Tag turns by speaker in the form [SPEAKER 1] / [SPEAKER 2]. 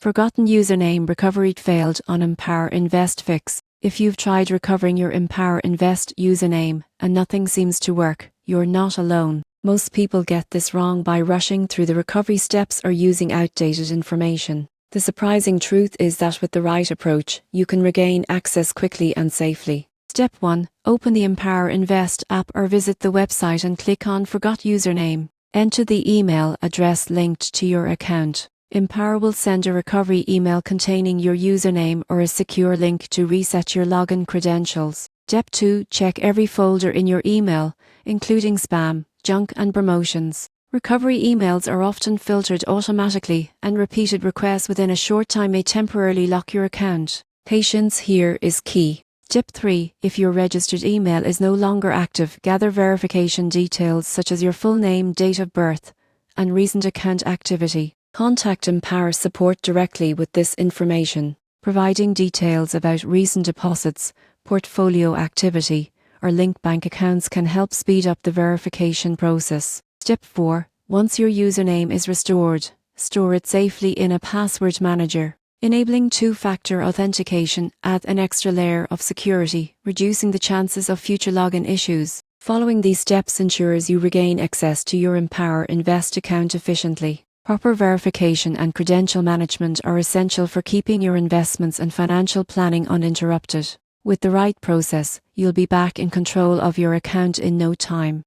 [SPEAKER 1] Forgotten username recovery failed on Empower Invest Fix. If you've tried recovering your Empower Invest username and nothing seems to work, you're not alone. Most people get this wrong by rushing through the recovery steps or using outdated information. The surprising truth is that with the right approach, you can regain access quickly and safely. Step 1. Open the Empower Invest app or visit the website and click on Forgot Username. Enter the email address linked to your account. Empower will send a recovery email containing your username or a secure link to reset your login credentials. Step 2. Check every folder in your email, including spam, junk and promotions. Recovery emails are often filtered automatically, and repeated requests within a short time may temporarily lock your account. Patience here is key. Step 3. If your registered email is no longer active, gather verification details such as your full name, date of birth, and recent account activity. Contact Empower support directly with this information. Providing details about recent deposits, portfolio activity, or linked bank accounts can help speed up the verification process. Step 4. Once your username is restored, store it safely in a password manager. Enabling two-factor authentication adds an extra layer of security, reducing the chances of future login issues. Following these steps ensures you regain access to your Empower Invest account efficiently. Proper verification and credential management are essential for keeping your investments and financial planning uninterrupted. With the right process, you'll be back in control of your account in no time.